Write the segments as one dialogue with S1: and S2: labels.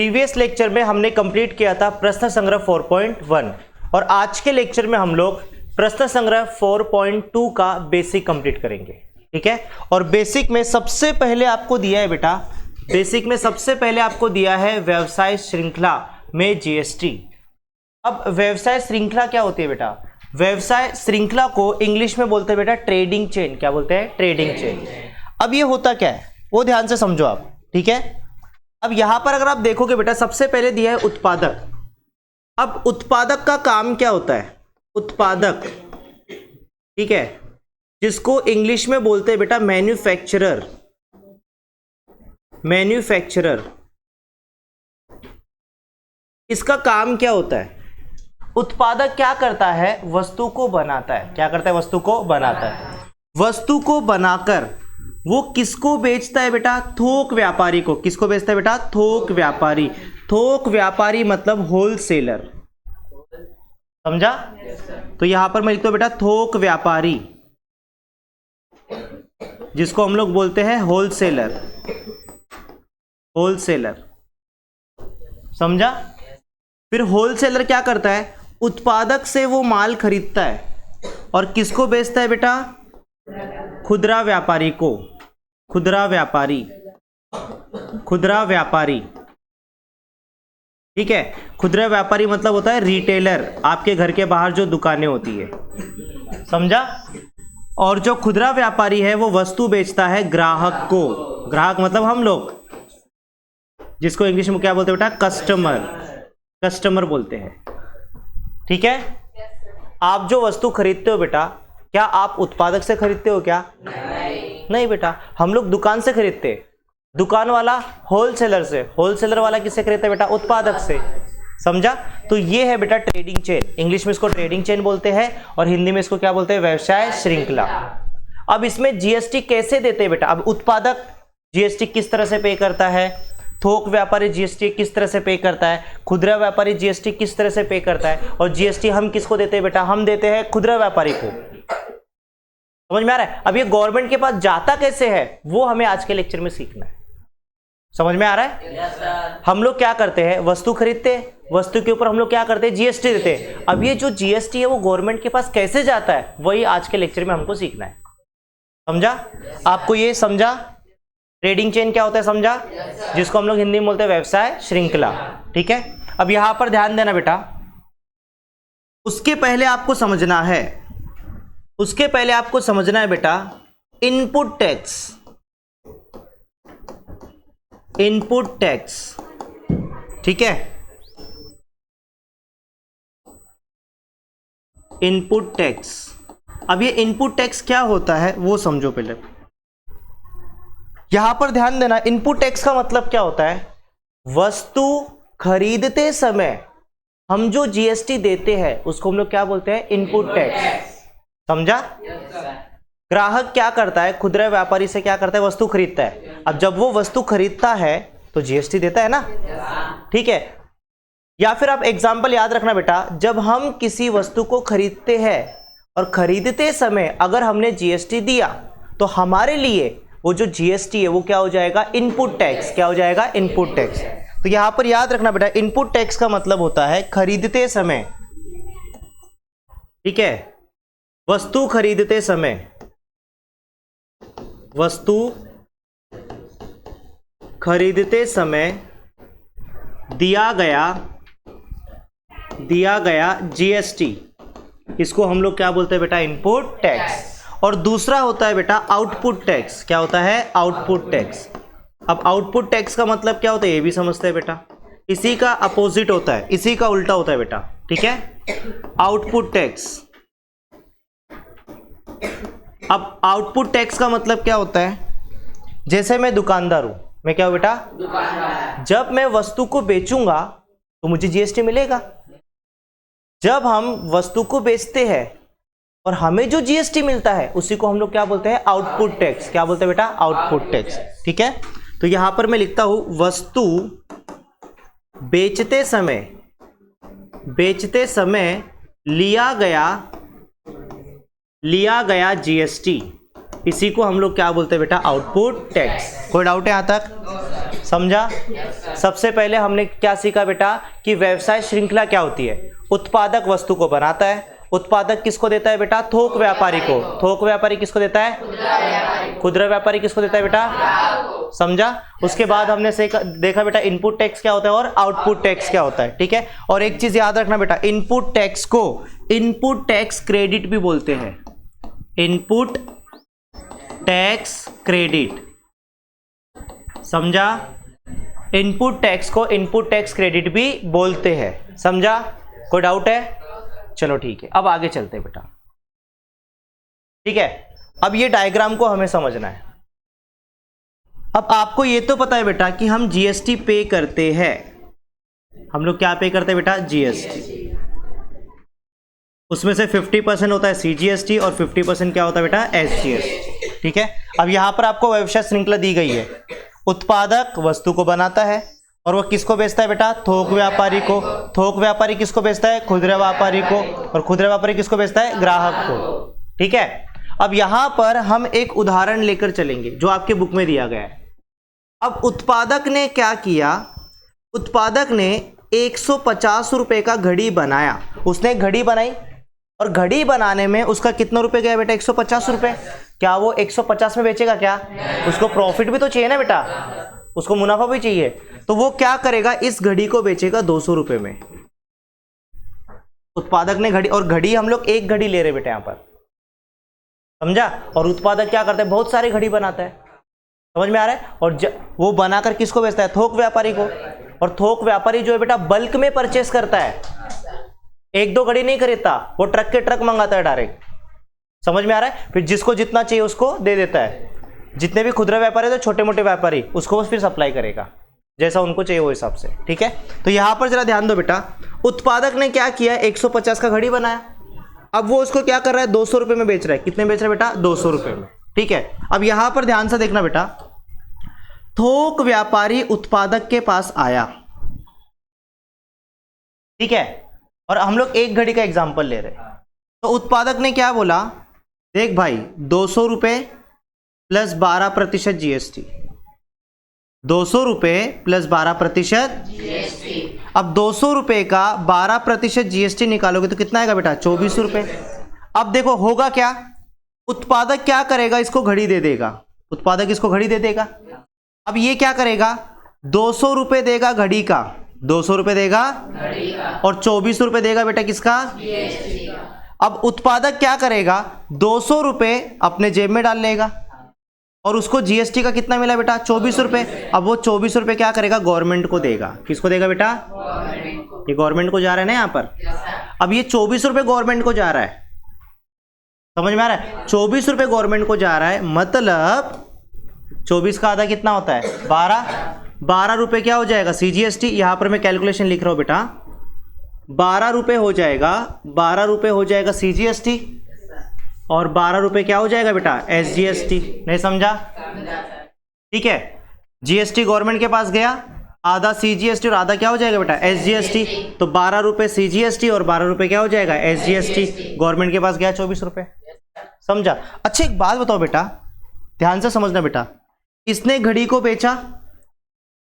S1: Previous lecture में हमने complete किया था प्रश्न संग्रह 4.1 और आज के लेक्चर में हम लोग प्रश्न संग्रह 4.2 का बेसिक कंप्लीट करेंगे। ठीक है, और बेसिक में सबसे पहले आपको दिया है बेटा, बेसिक में सबसे पहले आपको दिया है व्यवसाय श्रृंखला में जीएसटी। अब व्यवसाय श्रृंखला क्या होती है बेटा? व्यवसाय श्रृंखला को इंग्लिश में बोलते हैं बेटा ट्रेडिंग चेन। क्या बोलते हैं? Trading chain. अब ये होता क्या है वो ध्यान से समझो आप। ठीक है, अब यहां पर अगर आप देखोगे बेटा, सबसे पहले दिया है उत्पादक। अब उत्पादक का काम क्या होता है? उत्पादक, ठीक है, जिसको इंग्लिश में बोलते हैं बेटा मैन्युफैक्चरर। मैन्युफैक्चरर, इसका काम क्या होता है? उत्पादक क्या करता है? वस्तु को बनाता है। क्या करता है? वस्तु को बनाता है। वस्तु को बनाकर वो किसको बेचता है बेटा? थोक व्यापारी को। किसको बेचता है बेटा? थोक व्यापारी। थोक व्यापारी मतलब होलसेलर। समझा? तो यहां पर मैं लिखता हूं बेटा थोक व्यापारी, जिसको हम लोग बोलते हैं होलसेलर। होलसेलर, समझा? फिर होलसेलर क्या करता है? उत्पादक से वो माल खरीदता है और किसको बेचता है बेटा? खुदरा व्यापारी को। खुदरा व्यापारी, खुदरा व्यापारी, ठीक है। खुदरा व्यापारी मतलब होता है रिटेलर, आपके घर के बाहर जो दुकानें होती है। समझा? और जो खुदरा व्यापारी है वो वस्तु बेचता है ग्राहक को। ग्राहक मतलब हम लोग, जिसको इंग्लिश में क्या बोलते हैं बेटा? कस्टमर। कस्टमर बोलते हैं। ठीक है, आप जो वस्तु खरीदते हो बेटा, क्या आप उत्पादक से खरीदते हो क्या? नहीं बेटा, हम लोग दुकान से खरीदते हैं। दुकान वाला होलसेलर से, होलसेलर वाला किससे खरीदता है बेटा? उत्पादक से। समझा? तो ये है बेटा ट्रेडिंग चेन। इंग्लिश में इसको ट्रेडिंग चेन बोलते हैं और हिंदी में इसको क्या बोलते हैं? व्यवसाय श्रृंखला। अब इसमें जीएसटी कैसे देते हैं बेटा? अब उत्पादक जीएसटी किस तरह से पे करता है, थोक व्यापारी जीएसटी किस तरह से पे करता है, खुदरा व्यापारी जीएसटी किस तरह से पे करता है, और जीएसटी हम किसको देते हैं बेटा? हम देते हैं खुदरा व्यापारी को। समझ में आ रहा है? अब ये गवर्नमेंट के पास जाता कैसे है वो हमें आज के लेक्चर में सीखना है। समझ में आ रहा है? yes, हम लोग क्या करते हैं? वस्तु खरीदते हैं, वस्तु के ऊपर हम लोग क्या करते हैं? जीएसटी देते हैं। अब ये जो जीएसटी है वो गवर्नमेंट के पास कैसे जाता है वही आज के लेक्चर में हमको सीखना है। समझा? आपको ये समझा ट्रेडिंग चेन क्या होता है? समझा? जिसको हम लोग हिंदी में बोलते हैं व्यवसाय श्रृंखला। ठीक है, अब यहां पर ध्यान देना बेटा, उसके पहले आपको समझना है, उसके पहले आपको समझना है बेटा इनपुट टैक्स। इनपुट टैक्स, ठीक है, इनपुट टैक्स। अब ये इनपुट टैक्स क्या होता है वो समझो पहले। यहां पर ध्यान देना, इनपुट टैक्स का मतलब क्या होता है? वस्तु खरीदते समय हम जो जीएसटी देते हैं उसको हम लोग क्या बोलते हैं? Input tax. समझा? ग्राहक क्या करता है? खुदरा व्यापारी से क्या करता है? वस्तु खरीदता है। अब जब वो वस्तु खरीदता है तो जीएसटी देता है ना। ठीक है, या फिर आप एग्जाम्पल याद रखना बेटा, जब हम किसी वस्तु को खरीदते हैं और खरीदते समय अगर हमने जीएसटी दिया तो हमारे लिए वो जो जीएसटी है वो क्या हो जाएगा? Input tax. क्या हो जाएगा? Input tax. तो यहां पर याद रखना बेटा, इनपुट टैक्स का मतलब होता है खरीदते समय, ठीक है, वस्तु खरीदते समय, वस्तु खरीदते समय दिया गया जीएसटी, इसको हम लोग क्या बोलते हैं बेटा? Input tax. और दूसरा होता है बेटा आउटपुट टैक्स। क्या होता है? Output tax. अब आउटपुट टैक्स का मतलब क्या होता है ये भी समझते हैं बेटा। इसी का अपोजिट होता है, इसी का उल्टा होता है बेटा। ठीक है, आउटपुट टैक्स। अब आउटपुट टैक्स का मतलब क्या होता है? जैसे मैं दुकानदार हूं, मैं क्या हूं बेटा? दुकानदार। जब मैं वस्तु को बेचूंगा तो मुझे जीएसटी मिलेगा। जब हम वस्तु को बेचते हैं और हमें जो जीएसटी मिलता है उसी को हम लोग क्या बोलते हैं? Output tax. क्या बोलते हैं बेटा? Output tax. ठीक है, तो यहां पर मैं लिखता हूं वस्तु बेचते समय लिया गया जीएसटी, इसी को हम लोग क्या बोलते हैं बेटा? Output tax. कोई डाउट है यहां तक? समझा? सबसे पहले हमने क्या सीखा बेटा कि व्यवसाय श्रृंखला क्या होती है। उत्पादक वस्तु को बनाता है, उत्पादक किसको देता है बेटा? थोक व्यापारी को। थोक व्यापारी किसको देता है? खुदरा व्यापारी किसको देता है बेटा? समझा? उसके बाद हमने देखा बेटा इनपुट टैक्स क्या होता है और आउटपुट टैक्स क्या होता है। ठीक है, और एक चीज याद रखना बेटा, इनपुट टैक्स को इनपुट टैक्स क्रेडिट भी बोलते हैं। इनपुट टैक्स क्रेडिट, समझा? इनपुट टैक्स को इनपुट टैक्स क्रेडिट भी बोलते हैं। समझा? कोई डाउट है? चलो ठीक है, अब आगे चलते हैं बेटा। ठीक है, अब ये डायग्राम को हमें समझना है। अब आपको ये तो पता है बेटा कि हम जीएसटी पे करते हैं। हम लोग क्या पे करते हैं बेटा? जीएसटी। उसमें से 50% होता है सीजीएसटी और 50% क्या होता है बेटा? एसजीएसटी। ठीक है, अब यहां पर आपको व्यवसाय श्रृंखला दी गई है। उत्पादक वस्तु को बनाता है और वो किसको बेचता है बेटा? थोक व्यापारी को। थोक व्यापारी किसको बेचता है? खुदरा व्यापारी को। और खुदरा व्यापारी किसको बेचता है? ग्राहक को। ठीक है, अब यहां पर हम एक उदाहरण लेकर चलेंगे जो आपके बुक में दिया गया है। अब उत्पादक ने क्या किया? उत्पादक ने 150 रुपए का घड़ी बनाया। उसने घड़ी बनाई और घड़ी बनाने में उसका कितना रुपए गया बेटा? 150 रुपए। क्या वो 150 में बेचेगा क्या? उसको प्रॉफिट भी तो चाहिए ना बेटा, उसको मुनाफा भी चाहिए। तो वो क्या करेगा? इस घड़ी को बेचेगा 200 रुपए में। उत्पादक ने घड़ी, और घड़ी हम लोग एक घड़ी ले रहे बेटा यहां पर, समझा? और उत्पादक क्या करता है? बहुत सारे घड़ी बनाता है। समझ में आ रहा है? और वो बनाकर किसको बेचता है? थोक व्यापारी को। और थोक व्यापारी जो है बेटा बल्क में परचेस करता है, एक दो घड़ी नहीं खरीदता, वो ट्रक के ट्रक मंगाता है डायरेक्ट। समझ में आ रहा है? फिर जिसको जितना चाहिए उसको दे देता है। जितने भी खुदरा व्यापारी तो छोटे मोटे व्यापारी उसको वो फिर सप्लाई करेगा जैसा उनको चाहिए वो हिसाब से। ठीक है, तो यहां पर जरा ध्यान दो बेटा, उत्पादक ने क्या किया? 150 का घड़ी बनाया। अब वो उसको क्या कर रहा है? 200 रुपए में बेच रहा है। कितने बेच रहा है बेटा? 200 रुपए में। ठीक है, अब यहां पर ध्यान से देखना बेटा, थोक व्यापारी उत्पादक के पास आया। ठीक है, और हम लोग एक घड़ी का एग्जांपल ले रहे हैं। तो उत्पादक ने क्या बोला? देख भाई, 200 रुपए प्लस 12% जीएसटी। 200 रुपए प्लस 12% जीएसटी। अब 200 रुपए का 12% जीएसटी निकालोगे तो कितना आएगा बेटा? 24 रुपए। अब देखो होगा क्या? उत्पादक क्या करेगा? इसको घड़ी दे देगा। उत्पादक इसको घड़ी दे देगा। अब ये क्या करेगा? 200 रुपए देगा घड़ी का, 200 रुपए देगा घड़ी का, और 24 रुपए देगा बेटा किसका? जीएसटी का। अब उत्पादक क्या करेगा? 200 रुपए अपने जेब में डाल लेगा और उसको जीएसटी का कितना मिला बेटा? 24 रुपए। अब वो 24 रुपए क्या करेगा? गवर्नमेंट को देगा। किसको देगा बेटा? ये गवर्नमेंट को जा रहा है ना यहाँ पर। अब ये 24 रुपए गवर्नमेंट को जा रहा है। समझ में आ रहा है? 24 रुपए गवर्नमेंट को जा रहा है, मतलब 24 का आधा कितना होता है? 12 रुपए क्या हो जाएगा? सीजीएसटी। यहां पर मैं कैलकुलेशन लिख रहा हूं बेटा, 12 रुपए हो जाएगा, 12 रुपए हो जाएगा सीजीएसटी और 12 रुपए क्या हो जाएगा बेटा? एसजीएसटी। नहीं समझा? ठीक है, जीएसटी गवर्नमेंट के पास गया, आधा सीजीएसटी और आधा क्या हो जाएगा बेटा? एसजीएसटी। तो 12 रुपए सीजीएसटी और 12 रुपए क्या हो जाएगा? एसजीएसटी। गवर्नमेंट के पास गया 24 रुपए। समझा? अच्छा एक बात बताओ बेटा, ध्यान से समझना बेटा, इसने घड़ी को बेचा,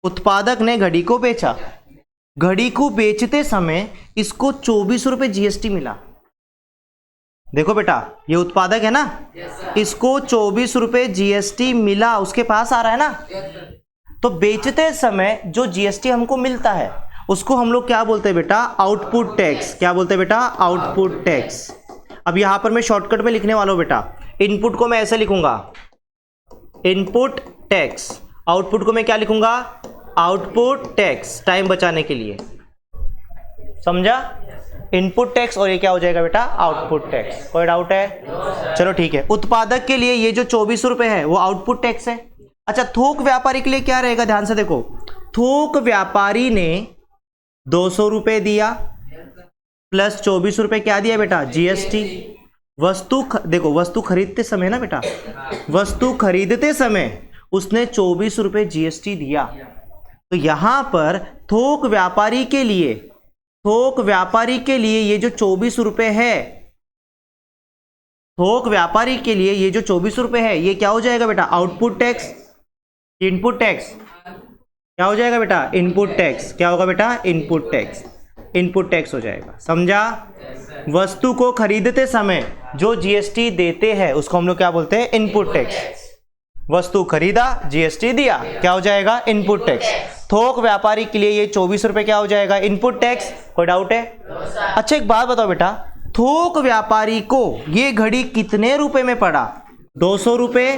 S1: उत्पादक ने घड़ी को बेचा। घड़ी को बेचते समय इसको 24 रुपए जीएसटी मिला। देखो बेटा, ये उत्पादक है ना, इसको 24 रुपए जीएसटी मिला, उसके पास आ रहा है ना। तो बेचते समय जो जीएसटी हमको मिलता है उसको हम लोग क्या बोलते हैं बेटा? Output tax. क्या बोलते हैं बेटा? Output tax. अब यहां पर मैं शॉर्टकट में लिखने वाला हूं बेटा, इनपुट को मैं ऐसे लिखूंगा, इनपुट टैक्स। आउटपुट को मैं क्या लिखूंगा? आउटपुट टैक्स, टाइम बचाने के लिए। समझा? इनपुट टैक्स और ये क्या हो जाएगा बेटा? Output tax. कोई डाउट है? चलो ठीक है। उत्पादक के लिए ये जो 24 रुपए है वो आउटपुट टैक्स है। अच्छा, थोक व्यापारी के लिए क्या रहेगा? ध्यान से देखो, थोक व्यापारी ने 200 रुपए दिया प्लस 24 रुपए क्या दिया बेटा? जीएसटी। वस्तु देखो, वस्तु खरीदते समय ना बेटा, वस्तु खरीदते समय उसने 24 रुपए जीएसटी दिया। तो यहां पर थोक व्यापारी के लिए, थोक व्यापारी के लिए ये जो 24 रुपए है, थोक व्यापारी के लिए ये जो 24 रुपए है, ये क्या हो जाएगा बेटा? Output tax. इनपुट टैक्स, क्या हो जाएगा बेटा, इनपुट टैक्स। क्या होगा बेटा, इनपुट टैक्स, इनपुट टैक्स हो जाएगा। समझा? वस्तु को खरीदते समय जो जीएसटी देते हैं उसको हम लोग क्या बोलते हैं, इनपुट टैक्स। वस्तु खरीदा, जीएसटी दिया, क्या हो जाएगा, इनपुट टैक्स। थोक व्यापारी के लिए ये 24 रुपए क्या हो जाएगा, इनपुट टैक्स। कोई डाउट है? अच्छा एक बात बताओ बेटा, थोक व्यापारी को ये घड़ी कितने रुपए में पड़ा, 200 रुपए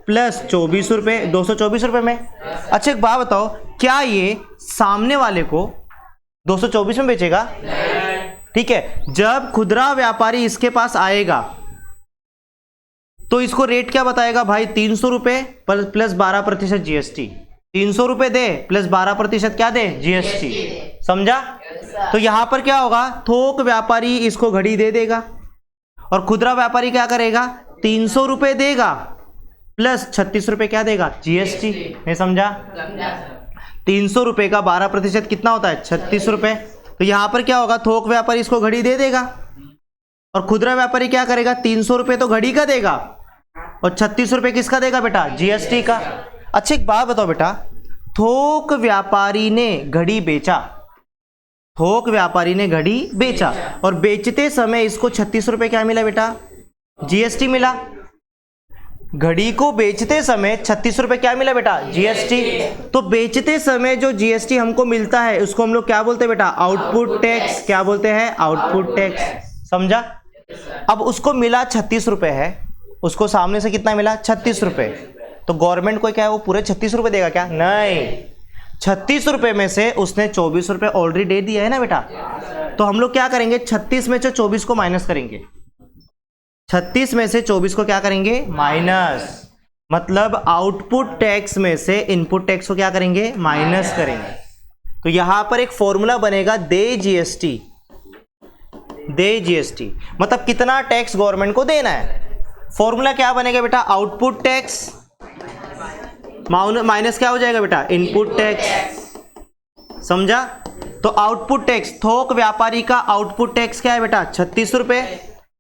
S1: प्लस 24 रुपए, 224 रुपए में। अच्छा एक बात बताओ, क्या ये सामने वाले को 224 में बेचेगा? ठीक है, जब खुदरा व्यापारी इसके पास आएगा तो इसको रेट क्या बताएगा भाई, 300 रुपए प्लस 12% जीएसटी। 300 रुपए दे प्लस 12% क्या दे, जीएसटी। समझा? तो यहां पर क्या होगा, थोक व्यापारी इसको घड़ी दे देगा और खुदरा व्यापारी क्या करेगा, 300 रुपए देगा प्लस 36 रुपए क्या देगा, जीएसटी। नहीं समझा? 300 रुपए का 12% कितना होता है, 36 रुपए। तो यहां पर क्या होगा, थोक व्यापारी इसको घड़ी दे देगा और खुदरा व्यापारी क्या करेगा, 300 रुपए तो घड़ी का देगा और 36 रुपए किसका देगा बेटा, जीएसटी का। अच्छा एक बात बताओ बेटा, थोक व्यापारी ने घड़ी बेचा, थोक व्यापारी ने घड़ी बेचा और बेचते समय इसको 36 रुपए क्या मिला बेटा, जीएसटी मिला। घड़ी को बेचते समय 36 रुपए क्या मिला बेटा, जीएसटी। तो बेचते समय जो जीएसटी हमको मिलता है उसको हम लोग क्या बोलते हैं बेटा, आउटपुट टैक्स। क्या बोलते हैं, आउटपुट टैक्स। समझा? अब उसको मिला 36 रुपए है, उसको सामने से कितना मिला, 36 रुपए। तो गवर्नमेंट को क्या है, वो पूरे 36 रुपए देगा क्या, नहीं। 36 रुपए में से उसने 24 रुपए ऑलरेडी दे दिया है ना बेटा। तो हम लोग क्या करेंगे, 36 में से 24 को माइनस करेंगे। 36 में से 24 को क्या करेंगे, माइनस। मतलब आउटपुट टैक्स में से इनपुट टैक्स को क्या करेंगे, माइनस करेंगे। तो यहां पर एक फॉर्मूला बनेगा, दे जीएसटी, दे जीएसटी मतलब कितना टैक्स गवर्नमेंट को देना है। फॉर्मूला क्या बनेगा बेटा, आउटपुट टैक्स माइनस क्या हो जाएगा बेटा, इनपुट टैक्स। समझा? तो आउटपुट टैक्स, थोक व्यापारी का आउटपुट टैक्स क्या है बेटा, 36 रुपए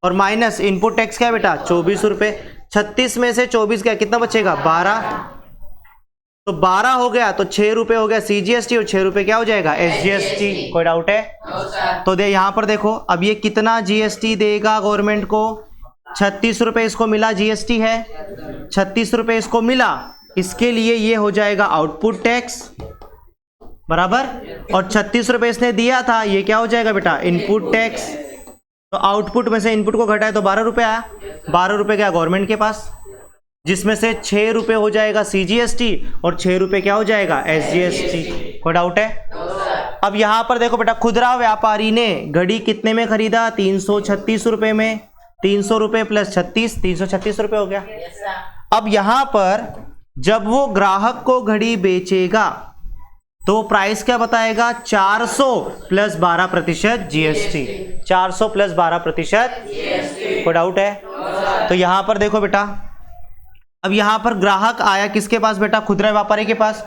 S1: और माइनस इनपुट टैक्स क्या है बेटा, 24 रुपए। 36 में से 24 क्या, कितना बचेगा, 12। तो 12 हो गया तो 6 रुपए हो गया सीजीएसटी और 6 रुपए क्या हो जाएगा, एसजीएसटी। कोई डाउट है? तो दे यहां पर देखो, अब ये कितना जीएसटी देगा गवर्नमेंट को, 36 रुपए इसको मिला, जीएसटी है 36 रुपए इसको मिला, इसके लिए ये हो जाएगा आउटपुट टैक्स बराबर। और 36 रुपए इसने दिया था, ये क्या हो जाएगा बेटा, इनपुट टैक्स। तो आउटपुट में से इनपुट को घटाए तो 12 रुपए आया, 12 रुपए गया गवर्नमेंट के पास, जिसमें से 6 रुपए हो जाएगा सीजीएसटी और 6 रुपए क्या हो जाएगा, एसजीएसटी। कोई डाउट है? अब यहां पर देखो बेटा, खुदरा व्यापारी ने घड़ी कितने में खरीदा, 336 रुपए में। 300 रुपए प्लस 36, 336 रुपए हो गया। अब यहां पर जब वो ग्राहक को घड़ी बेचेगा तो प्राइस क्या बताएगा, 400 प्लस 12% जीएसटी। 400 प्लस 12%। कोई डाउट है? तो यहां पर देखो बेटा, अब यहां पर ग्राहक आया किसके पास बेटा, खुदरा व्यापारी के पास।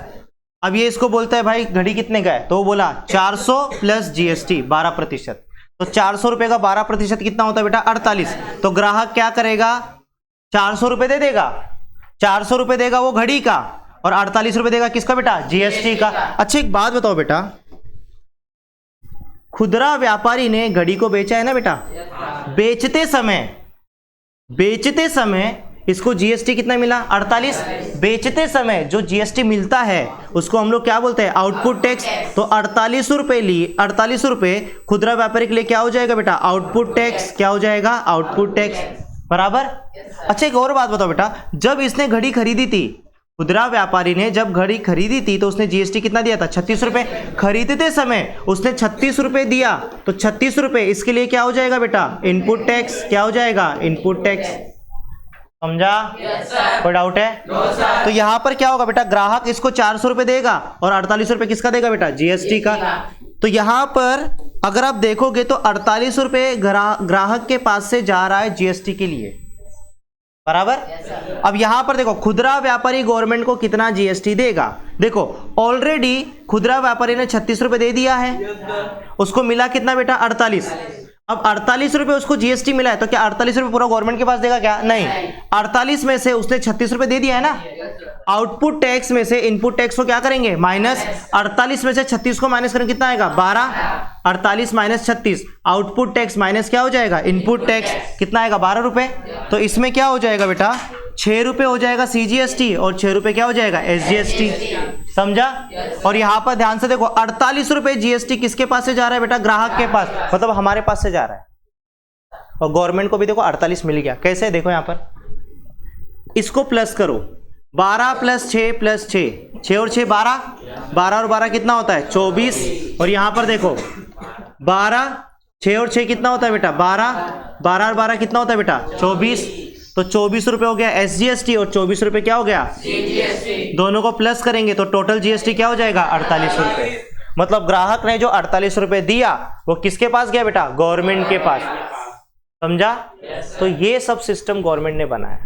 S1: अब ये इसको बोलता है भाई घड़ी कितने का है, तो वो बोला 400 प्लस जीएसटी 12%। तो 400 रुपए का 12% कितना होता है बेटा, 48। तो ग्राहक क्या करेगा, 400 रुपए दे देगा, 400 रुपए देगा वो घड़ी का और 48 रुपए देगा किसका बेटा, जीएसटी का। अच्छा एक बात बताओ बेटा, खुदरा व्यापारी ने घड़ी को बेचा है ना बेटा, बेचते समय इसको जीएसटी कितना मिला, 48। बेचते समय जो जीएसटी मिलता है उसको हम लोग क्या बोलते हैं, आउटपुट टैक्स। तो 48 रुपए लिए, 48 रुपए खुदरा व्यापारी के लिए क्या हो जाएगा बेटा, आउटपुट टैक्स। क्या हो जाएगा, आउटपुट टैक्स बराबर। अच्छा एक और बात बताओ बेटा, जब इसने घड़ी खरीदी थी, खुदरा व्यापारी ने जब घड़ी खरीदी थी तो उसने जीएसटी कितना दिया था, 36 रुपए। खरीदते समय उसने 36 रुपए दिया, तो 36 रुपए इसके लिए क्या हो जाएगा बेटा, इनपुट टैक्स। क्या हो जाएगा, इनपुट टैक्स। समझा? कोई डाउट है? तो यहां पर क्या होगा बेटा, ग्राहक इसको 400 रुपए देगा और 48 रुपए किसका देगा बेटा, जीएसटी का। तो यहां पर अगर आप देखोगे तो 48 रुपए ग्राहक के पास से जा रहा है जीएसटी के लिए बराबर। अब यहां पर देखो, खुदरा व्यापारी गवर्नमेंट को कितना जीएसटी देगा। देखो ऑलरेडी खुदरा व्यापारी ने 36 रुपए दे दिया है, उसको मिला कितना बेटा, 48। अब 48 रुपए उसको जीएसटी मिला है, तो क्या 48 रुपए पूरा गवर्नमेंट के पास देगा क्या, नहीं। 48 में से उसने 36 रुपए दे दिया है ना, आउटपुट टैक्स में से इनपुट टैक्स को क्या करेंगे माइनस, 48 में से 36 को माइनस करेंगे, कितना आएगा 12, 48 माइनस 36, आउटपुट टैक्स माइनस क्या हो जाएगा इनपुट टैक्स, कितना आएगा 12 रुपए। तो इसमें क्या हो जाएगा बेटा 6 रुपए हो जाएगा CGST और 6 रुपए क्या हो जाएगा SGST, समझा। और यहाँ पर ध्यान से देखो 48 रुपए GST किसके पास से जा रहा है बेटा, ग्राहक के पास, मतलब हमारे पास से जा रहा है। और गवर्नमेंट को भी देखो 48 मिल गया, कैसे देखो यहाँ पर, इसको प्लस करो, 12 प्लस 6 प्लस 6, 6 और 6 12, 12 और 12 कितना होता है 24। और यहाँ पर देखो 12, 6 और 6 कितना होता है बेटा 12, 12 और 12 कितना होता है बेटा 24। तो 24 रुपए हो गया SGST और 24 रुपए क्या हो गया CGST। दोनों को प्लस करेंगे तो टोटल GST क्या हो जाएगा 48 रुपए। मतलब ग्राहक ने जो 48 रुपए दिया वो किसके पास गया बेटा, गवर्नमेंट के पास, समझा। तो ये सब सिस्टम गवर्नमेंट ने बनाया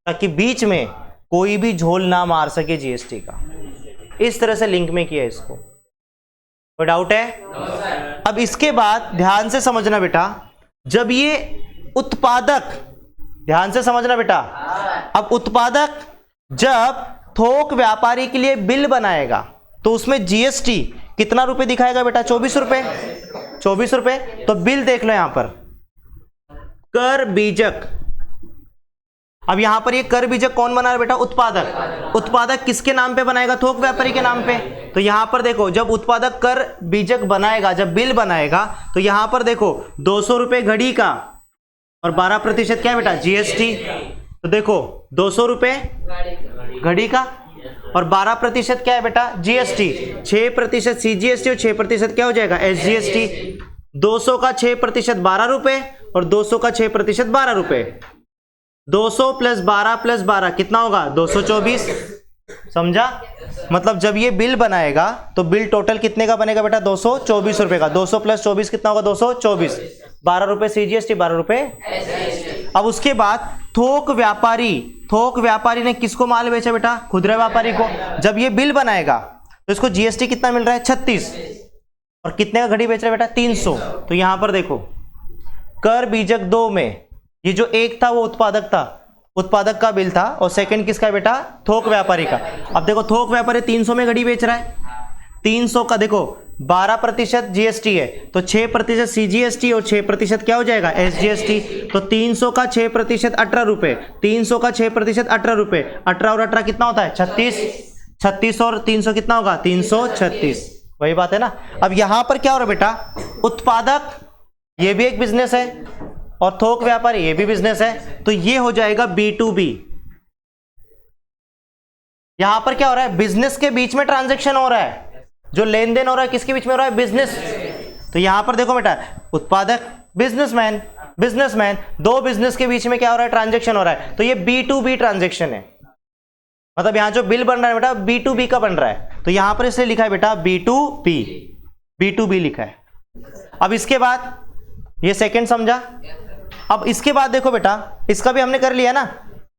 S1: ताकि बीच में कोई भी झोल ना मार सके GST का, इस तरह से लिंक में किया इसको। कोई डाउट है? अब इसके बाद ध्यान से समझना बेटा, जब ये उत्पादक, ध्यान से समझना बेटा, अब उत्पादक जब थोक व्यापारी के लिए बिल बनाएगा तो उसमें GST कितना रुपए दिखाएगा बेटा 24 रुपए, 24 रुपए। तो बिल देख लो यहां पर, कर बीजक, अब यहां पर ये कर बीजक कौन बना रहा है बेटा, उत्पादक। उत्पादक किसके नाम पे बनाएगा, थोक व्यापारी के नाम पे। तो यहां पर देखो जब उत्पादक कर बीजक बनाएगा, जब बिल बनाएगा तो यहां पर देखो 200 रुपए घड़ी का और 12% क्या है बेटा GST। तो देखो 200 रुपए घड़ी का और 12% क्या है बेटा GST, 6% CGST और 6% क्या हो जाएगा SGST। 200 का 6% 12 रुपए और 200 का 6% 12 रुपए। 200 प्लस 12 कितना होगा 224, समझा। मतलब जब ये बिल बनाएगा तो बिल टोटल कितने का बनेगा बेटा 224 रुपए का। 200 प्लस 24 कितना होगा 224, 12 रुपए CGST 12 रुपए। अब उसके बाद थोक व्यापारी ने किसको माल बेचा बेटा, खुदरा व्यापारी को। जब ये बिल बनाएगा तो इसको GST कितना मिल रहा है 36 और कितने का घड़ी बेच रहा है बेटा 300। तो यहां पर देखो कर बीजक 2 में ये जो एक था वो उत्पादक था, उत्पादक का बिल था, और सेकंड किसका है बेटा थोक व्यापारी का। अब देखो थोक व्यापारी 300 में घड़ी बेच रहा है, 300 का देखो 12% GST है तो 6% CGST और 6% क्या हो जाएगा SGST। तो 300 का 6% 18 रुपए, 300 का 6% 18 रुपए, 18 और 18 कितना होता है 36, 36 और 300 कितना होगा 336, वही बात है ना। अब यहां पर क्या हो रहा है बेटा, उत्पादक ये भी एक बिजनेस है और थोक व्यापारी ये भी बिजनेस है, तो ये हो जाएगा B2B। यहां पर क्या हो रहा है, बिजनेस के बीच में ट्रांजैक्शन हो रहा है, जो लेन देन हो रहा है किसके बीच में हो रहा है, बिजनेस। तो यहां पर देखो बेटा उत्पादक बिजनेसमैन, दो बिजनेस के बीच में क्या हो रहा है, ट्रांजैक्शन हो रहा है, तो ये B2B ट्रांजैक्शन है। मतलब यहां जो बिल बन रहा है बेटा B2B का बन रहा है, तो यहां पर इसलिए लिखा है बेटा B2B लिखा है। अब इसके बाद ये सेकंड समझा। अब इसके बाद देखो बेटा, इसका भी हमने कर लिया ना,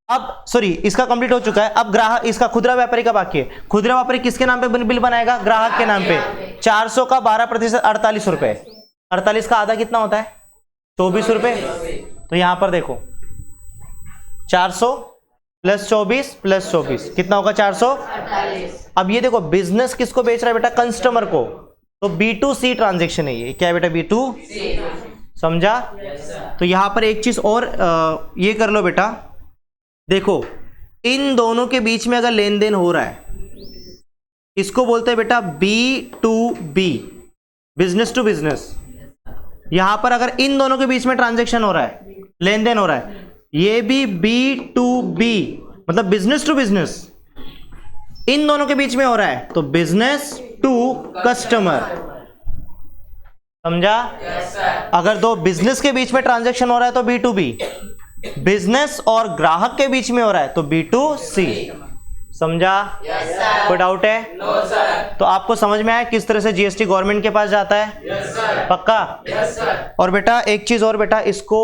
S1: अब सॉरी इसका कंप्लीट हो चुका है। अब ग्राहक, इसका खुदरा व्यापारी का बाकी है। खुदरा व्यापारी किसके नाम पे बिल बनाएगा, ग्राहक के नाम पे। 400 का 12% 48 रुपए, 48 का आधा कितना होता है 24 रुपए। तो यहां पर देखो 400 प्लस 24 प्लस 24 कितना होगा 448। अब ये देखो बिजनेस किसको बेच रहा है बेटा, कस्टमर को, तो B2C ट्रांजेक्शन है ये। क्या है बेटा B2C, समझा। तो यहां पर एक चीज और ये कर लो बेटा, देखो इन दोनों के बीच में अगर लेन देन हो रहा है इसको बोलते हैं बेटा B2B, बिजनेस टू बिजनेस। यहां पर अगर इन दोनों के बीच में ट्रांजैक्शन हो रहा है, लेन देन हो रहा है, ये भी B2B मतलब बिजनेस टू बिजनेस, इन दोनों के बीच में हो रहा है तो बिजनेस टू कस्टमर, समझा। अगर दो बिजनेस के बीच में ट्रांजैक्शन हो रहा है तो B2B, बिजनेस और ग्राहक के बीच में हो रहा है तो B2C, समझा। कोई डाउट है? तो आपको समझ में आया किस तरह से GST गवर्नमेंट के पास जाता है? पक्का? और बेटा एक चीज और बेटा, इसको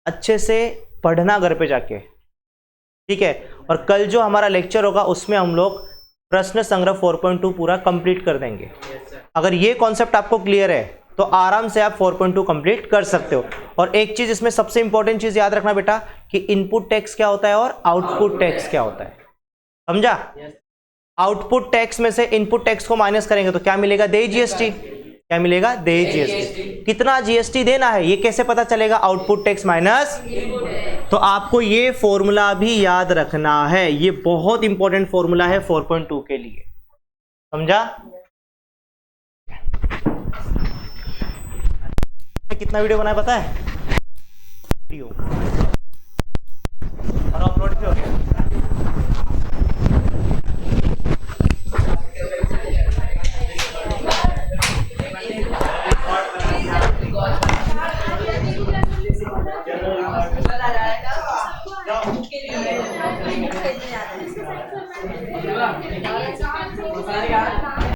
S1: अच्छे से पढ़ना घर पे जाके, ठीक है। और कल जो हमारा लेक्चर होगा उसमें हम लोग प्रश्न संग्रह 4.2 पूरा कंप्लीट कर देंगे। अगर ये कॉन्सेप्ट आपको क्लियर है तो आराम से आप 4.2 कंप्लीट कर सकते हो। और एक चीज इसमें सबसे इंपॉर्टेंट चीज याद रखना बेटा कि इनपुट टैक्स क्या होता है और आउटपुट टैक्स क्या होता है। समझा? आउटपुट टैक्स में से इनपुट टैक्स को माइनस करेंगे तो क्या मिलेगा? देय जीएसटी। क्या मिलेगा? देय जीएसटी। कितना जीएसटी देना है ये कैसे पता चलेगा? Output tax minus. तो आपको ये फॉर्मूला भी याद रखना है, ये बहुत इंपॉर्टेंट फॉर्मूला है 4.2 के लिए। समझा? कितना वीडियो बनाया पता है? वीडियो